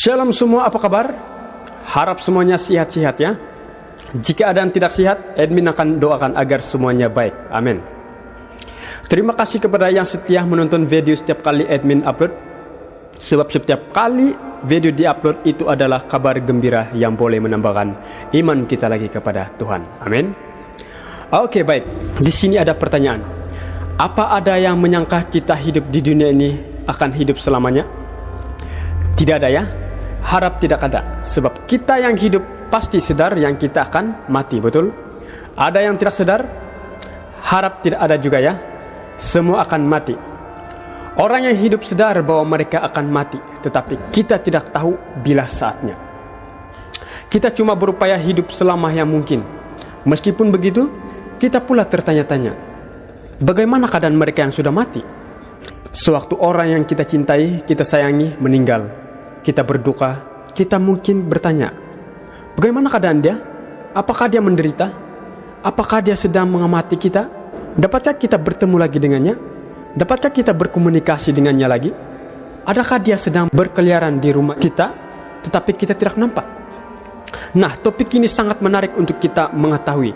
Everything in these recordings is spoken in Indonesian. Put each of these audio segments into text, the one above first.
Shalom semua, apa kabar? Harap semuanya sehat-sehat ya. Jika ada yang tidak sehat, admin akan doakan agar semuanya baik. Amin. Terima kasih kepada yang setia menonton video setiap kali admin upload. Sebab setiap kali video diupload itu adalah kabar gembira yang boleh menambahkan iman kita lagi kepada Tuhan. Amin. Oke, baik. Di sini ada pertanyaan. Apa ada yang menyangka kita hidup di dunia ini akan hidup selamanya? Tidak ada ya. Harap tidak ada. Sebab kita yang hidup pasti sadar yang kita akan mati, betul? Ada yang tidak sadar? Harap tidak ada juga ya. Semua akan mati. Orang yang hidup sadar bahwa mereka akan mati, tetapi kita tidak tahu bila saatnya. Kita cuma berupaya hidup selama yang mungkin. Meskipun begitu, kita pula tertanya-tanya, bagaimana keadaan mereka yang sudah mati? Sewaktu orang yang kita cintai, kita sayangi, meninggal, kita berduka, kita mungkin bertanya, bagaimana keadaan dia? Apakah dia menderita? Apakah dia sedang mengamati kita? Dapatkah kita bertemu lagi dengannya? Dapatkah kita berkomunikasi dengannya lagi? Adakah dia sedang berkeliaran di rumah kita, tetapi kita tidak nampak? Nah, topik ini sangat menarik untuk kita mengetahui.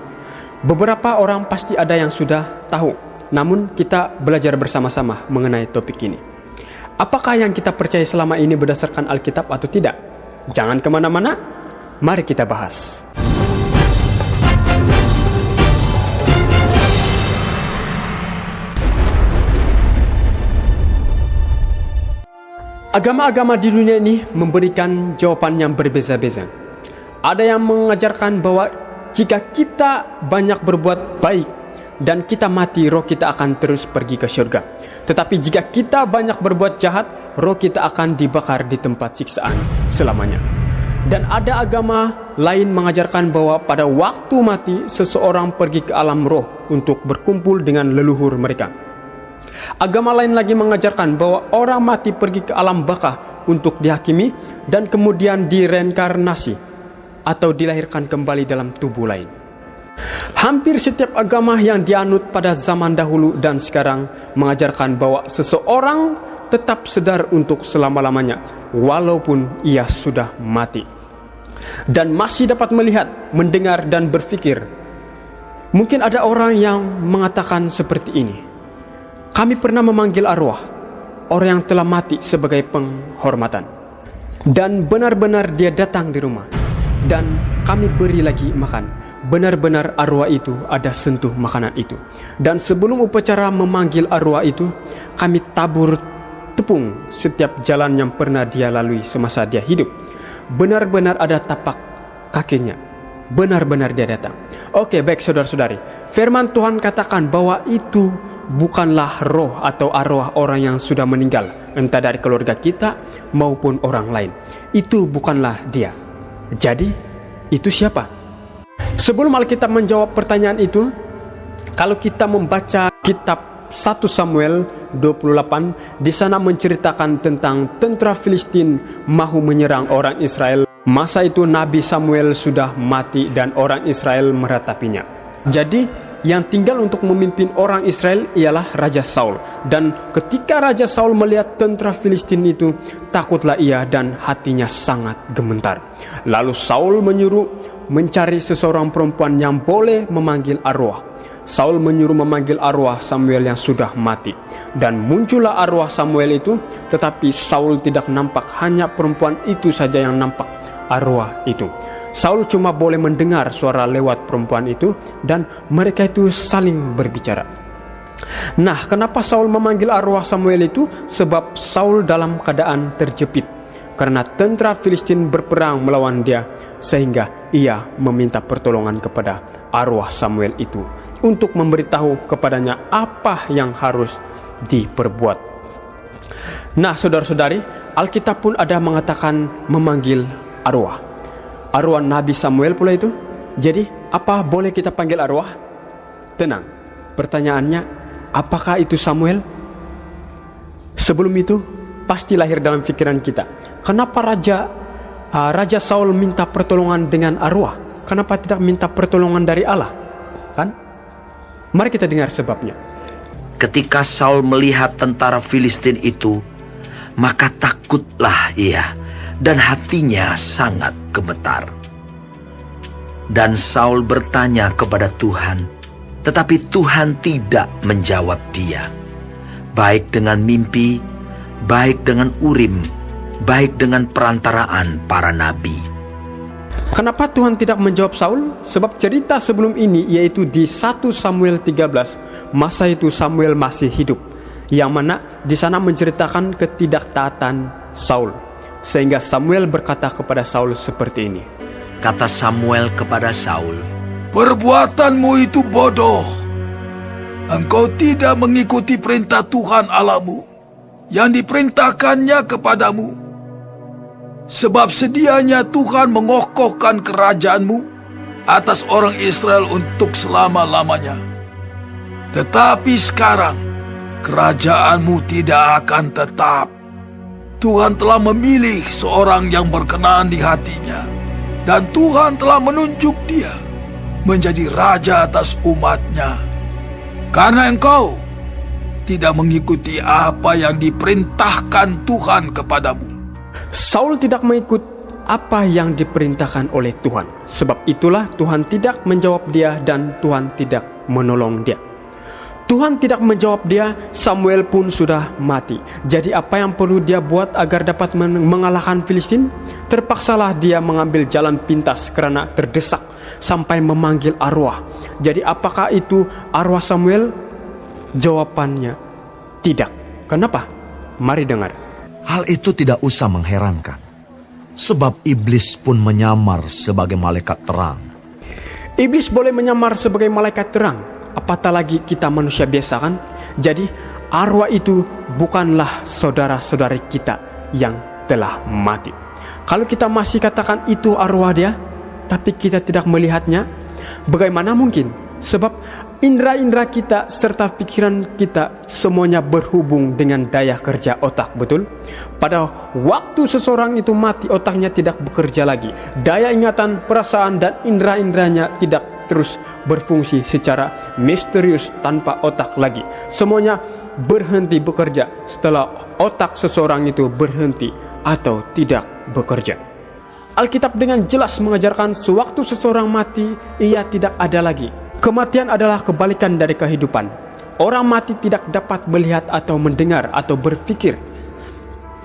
Beberapa orang pasti ada yang sudah tahu, namun kita belajar bersama-sama mengenai topik ini. Apakah yang kita percaya selama ini berdasarkan Alkitab atau tidak? Jangan kemana-mana, mari kita bahas. Agama-agama di dunia ini memberikan jawaban yang berbeza-beza. Ada yang mengajarkan bahwa jika kita banyak berbuat baik dan kita mati, roh kita akan terus pergi ke surga. Tetapi jika kita banyak berbuat jahat, roh kita akan dibakar di tempat siksaan selamanya. Dan ada agama lain mengajarkan bahwa pada waktu mati, seseorang pergi ke alam roh untuk berkumpul dengan leluhur mereka. Agama lain lagi mengajarkan bahwa orang mati pergi ke alam baka untuk dihakimi dan kemudian direinkarnasi atau dilahirkan kembali dalam tubuh lain. Hampir setiap agama yang dianut pada zaman dahulu dan sekarang mengajarkan bahwa seseorang tetap sadar untuk selama-lamanya walaupun ia sudah mati, dan masih dapat melihat, mendengar, dan berpikir. Mungkin ada orang yang mengatakan seperti ini, kami pernah memanggil arwah orang yang telah mati sebagai penghormatan, dan benar-benar dia datang di rumah dan kami beri lagi makan. Benar-benar arwah itu ada sentuh makanan itu. Dan sebelum upacara memanggil arwah itu, kami tabur tepung setiap jalan yang pernah dia lalui semasa dia hidup. Benar-benar ada tapak kakinya. Benar-benar dia datang. Oke, baik saudara-saudari. Firman Tuhan katakan bahwa itu bukanlah roh atau arwah orang yang sudah meninggal, entah dari keluarga kita maupun orang lain. Itu bukanlah dia. Jadi, itu siapa? Sebelum Alkitab menjawab pertanyaan itu, kalau kita membaca kitab 1 Samuel 28, di sana menceritakan tentang tentara Filistin mahu menyerang orang Israel. Masa itu Nabi Samuel sudah mati dan orang Israel meratapinya. Jadi yang tinggal untuk memimpin orang Israel ialah Raja Saul. Dan ketika Raja Saul melihat tentara Filistin itu, takutlah ia dan hatinya sangat gemetar. Lalu Saul menyuruh mencari seseorang perempuan yang boleh memanggil arwah. Saul menyuruh memanggil arwah Samuel yang sudah mati. Dan muncullah arwah Samuel itu, tetapi Saul tidak nampak, hanya perempuan itu saja yang nampak arwah itu. Saul cuma boleh mendengar suara lewat perempuan itu, dan mereka itu saling berbicara. Nah, kenapa Saul memanggil arwah Samuel itu? Sebab Saul dalam keadaan terjepit karena tentara Filistin berperang melawan dia, sehingga ia meminta pertolongan kepada arwah Samuel itu untuk memberitahu kepadanya apa yang harus diperbuat. Nah, saudara-saudari, Alkitab pun ada mengatakan memanggil arwah Nabi Samuel pula itu. Jadi, apa boleh kita panggil arwah? Tenang, pertanyaannya, apakah itu Samuel? Sebelum itu, pasti lahir dalam pikiran kita, kenapa Raja Saul minta pertolongan dengan arwah? Kenapa tidak minta pertolongan dari Allah? Kan? Mari kita dengar sebabnya. Ketika Saul melihat tentara Filistin itu, maka takutlah ia. dan hatinya sangat gemetar. Dan Saul bertanya kepada Tuhan, tetapi Tuhan tidak menjawab dia, baik dengan mimpi, baik dengan Urim, baik dengan perantaraan para nabi. Kenapa Tuhan tidak menjawab Saul? Sebab cerita sebelum ini yaitu di 1 Samuel 13, masa itu Samuel masih hidup, yang mana di sana menceritakan ketidaktaatan Saul, sehingga Samuel berkata kepada Saul seperti ini. Kata Samuel kepada Saul, "Perbuatanmu itu bodoh. Engkau tidak mengikuti perintah Tuhan Allahmu yang diperintahkannya kepadamu. Sebab sedianya Tuhan mengokohkan kerajaanmu atas orang Israel untuk selama-lamanya. Tetapi sekarang kerajaanmu tidak akan tetap. Tuhan telah memilih seorang yang berkenan di hatinya, dan Tuhan telah menunjuk dia menjadi raja atas umatnya. Karena engkau tidak mengikuti apa yang diperintahkan Tuhan kepadamu." Saul tidak mengikut apa yang diperintahkan oleh Tuhan. Sebab itulah Tuhan tidak menjawab dia dan Tuhan tidak menolong dia. Tuhan tidak menjawab dia, Samuel pun sudah mati. Jadi apa yang perlu dia buat agar dapat mengalahkan Filistin? Terpaksalah dia mengambil jalan pintas karena terdesak sampai memanggil arwah. Jadi apakah itu arwah Samuel? Jawabannya tidak. Kenapa? Mari dengar. Hal itu tidak usah mengherankan, sebab iblis pun menyamar sebagai malaikat terang. Iblis boleh menyamar sebagai malaikat terang, apatah lagi kita manusia biasa kan? Jadi arwah itu bukanlah saudara-saudari kita yang telah mati. Kalau kita masih katakan itu arwah dia, tapi kita tidak melihatnya, bagaimana mungkin? Sebab indera-indera kita serta pikiran kita semuanya berhubung dengan daya kerja otak, betul? Pada waktu seseorang itu mati, otaknya tidak bekerja lagi. Daya ingatan, perasaan, dan indera-inderanya tidak terus berfungsi secara misterius tanpa otak lagi. Semuanya berhenti bekerja setelah otak seseorang itu berhenti atau tidak bekerja. Alkitab dengan jelas mengajarkan sewaktu seseorang mati, ia tidak ada lagi. Kematian adalah kebalikan dari kehidupan. Orang mati tidak dapat melihat atau mendengar atau berpikir.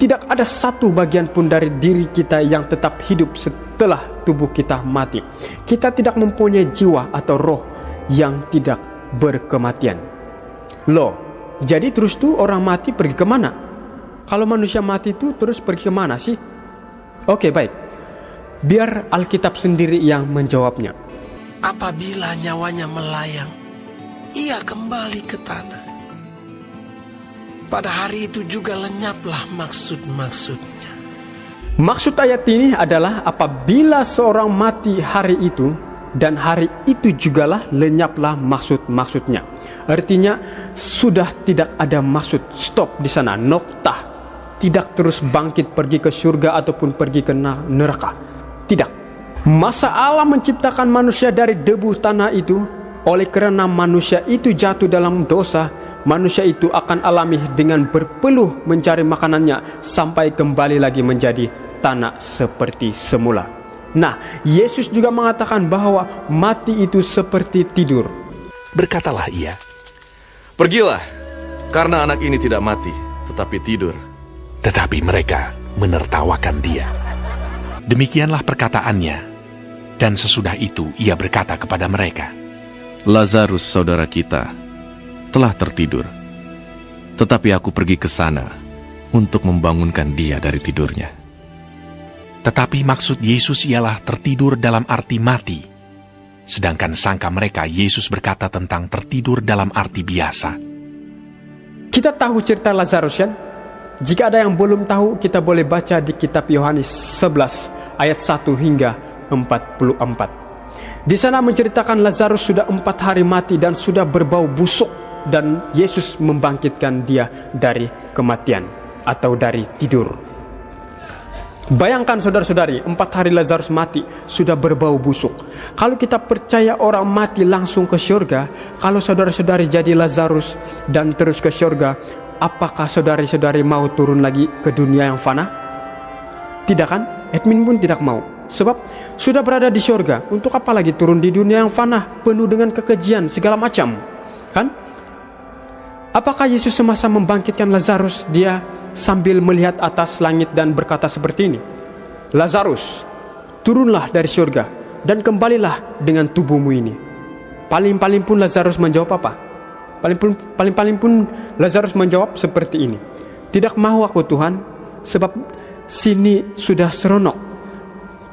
Tidak ada satu bagian pun dari diri kita yang tetap hidup setelah tubuh kita mati. Kita tidak mempunyai jiwa atau roh yang tidak berkematian. Loh, jadi terus tuh orang mati pergi kemana? Kalau manusia mati itu terus pergi kemana sih? Oke, baik. Biar Alkitab sendiri yang menjawabnya. Apabila nyawanya melayang, ia kembali ke tanah. Pada hari itu juga lenyaplah maksud-maksudnya. Maksud ayat ini adalah apabila seorang mati hari itu, dan hari itu jugalah lenyaplah maksud-maksudnya. Artinya sudah tidak ada maksud, stop di sana, noktah. Tidak terus bangkit pergi ke surga ataupun pergi ke neraka. Tidak. Masa Allah menciptakan manusia dari debu tanah itu, oleh kerana manusia itu jatuh dalam dosa, manusia itu akan alami dengan berpeluh mencari makanannya sampai kembali lagi menjadi tanah seperti semula. Nah, Yesus juga mengatakan bahwa mati itu seperti tidur. Berkatalah ia, "Pergilah, karena anak ini tidak mati, tetapi tidur." Tetapi mereka menertawakan dia. Demikianlah perkataannya. Dan sesudah itu ia berkata kepada mereka, "Lazarus saudara kita telah tertidur, tetapi aku pergi ke sana untuk membangunkan dia dari tidurnya." Tetapi maksud Yesus ialah tertidur dalam arti mati. Sedangkan sangka mereka Yesus berkata tentang tertidur dalam arti biasa. Kita tahu cerita Lazarus kan? Jika ada yang belum tahu, kita boleh baca di kitab Yohanes 11 ayat 1 hingga 44. Di sana menceritakan Lazarus sudah 4 hari mati dan sudah berbau busuk, dan Yesus membangkitkan dia dari kematian atau dari tidur. Bayangkan saudara-saudari, 4 hari Lazarus mati sudah berbau busuk. Kalau kita percaya orang mati langsung ke surga, kalau saudara-saudari jadi Lazarus dan terus ke surga, apakah saudari-saudari mau turun lagi ke dunia yang fana? Tidak kan? Admin pun tidak mau. Sebab sudah berada di surga, untuk apa lagi turun di dunia yang fana, penuh dengan kekejian segala macam? Kan? Apakah Yesus semasa membangkitkan Lazarus, dia sambil melihat atas langit dan berkata seperti ini, Lazarus, turunlah dari surga dan kembalilah dengan tubuhmu ini. Paling-paling pun Lazarus menjawab apa? Paling-paling pun Lazarus menjawab seperti ini, tidak mau aku Tuhan, sebab sini sudah seronok,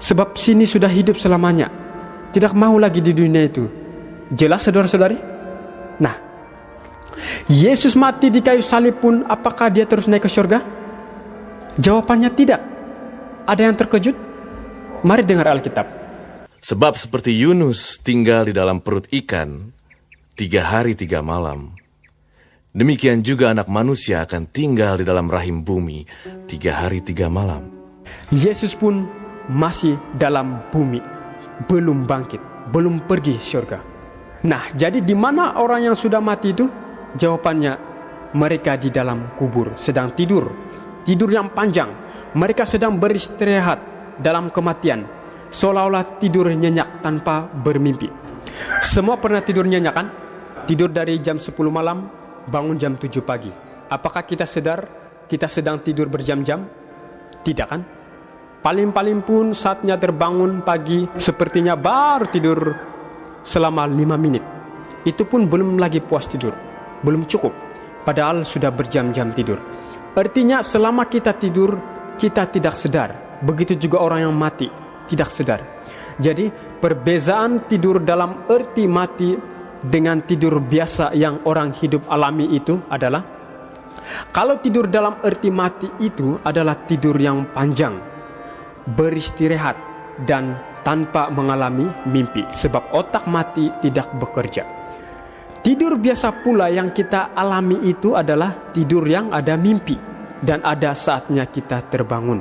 sebab sini sudah hidup selamanya, tidak mau lagi di dunia itu. Jelas saudara-saudari? Nah, Yesus mati di kayu salib pun, apakah dia terus naik ke surga? Jawabannya tidak. Ada yang terkejut? Mari dengar Alkitab. Sebab seperti Yunus tinggal di dalam perut ikan 3 hari 3 malam, demikian juga Anak Manusia akan tinggal di dalam rahim bumi 3 hari 3 malam. Yesus pun masih dalam bumi, belum bangkit, belum pergi surga. Nah, jadi di mana orang yang sudah mati itu? Jawabannya, mereka di dalam kubur sedang tidur yang panjang. Mereka sedang beristirahat dalam kematian, seolah-olah tidur nyenyak tanpa bermimpi. Semua pernah tidur nyenyak kan? Tidur dari jam 10 malam, bangun jam 7 pagi. Apakah kita sadar kita sedang tidur berjam-jam? Tidak kan? Paling-paling pun saatnya terbangun pagi, sepertinya baru tidur selama 5 menit. Itu pun belum lagi puas tidur, belum cukup, padahal sudah berjam-jam tidur. Artinya selama kita tidur, kita tidak sadar. Begitu juga orang yang mati, tidak sadar. Jadi perbezaan tidur dalam arti mati dengan tidur biasa yang orang hidup alami itu adalah, kalau tidur dalam arti mati itu adalah tidur yang panjang, beristirahat dan tanpa mengalami mimpi, sebab otak mati tidak bekerja. Tidur biasa pula yang kita alami itu adalah tidur yang ada mimpi, dan ada saatnya kita terbangun.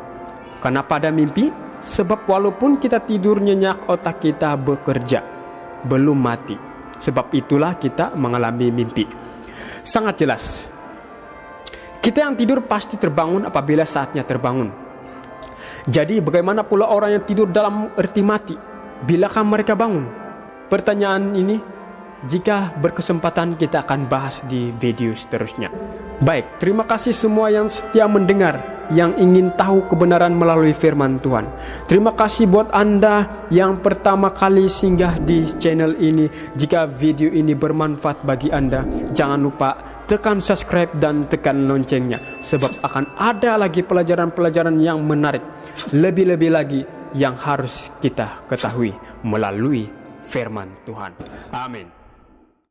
Kenapa ada mimpi? Sebab walaupun kita tidur nyenyak, otak kita bekerja, belum mati. Sebab itulah kita mengalami mimpi. Sangat jelas, kita yang tidur pasti terbangun apabila saatnya terbangun. Jadi bagaimana pula orang yang tidur dalam arti mati? Bilakah mereka bangun? Pertanyaan ini, jika berkesempatan kita akan bahas di video seterusnya. Baik, terima kasih semua yang setia mendengar, yang ingin tahu kebenaran melalui firman Tuhan. Terima kasih buat Anda yang pertama kali singgah di channel ini. Jika video ini bermanfaat bagi Anda, jangan lupa tekan subscribe dan tekan loncengnya, sebab akan ada lagi pelajaran-pelajaran yang menarik, lebih-lebih lagi yang harus kita ketahui melalui firman Tuhan. Amin.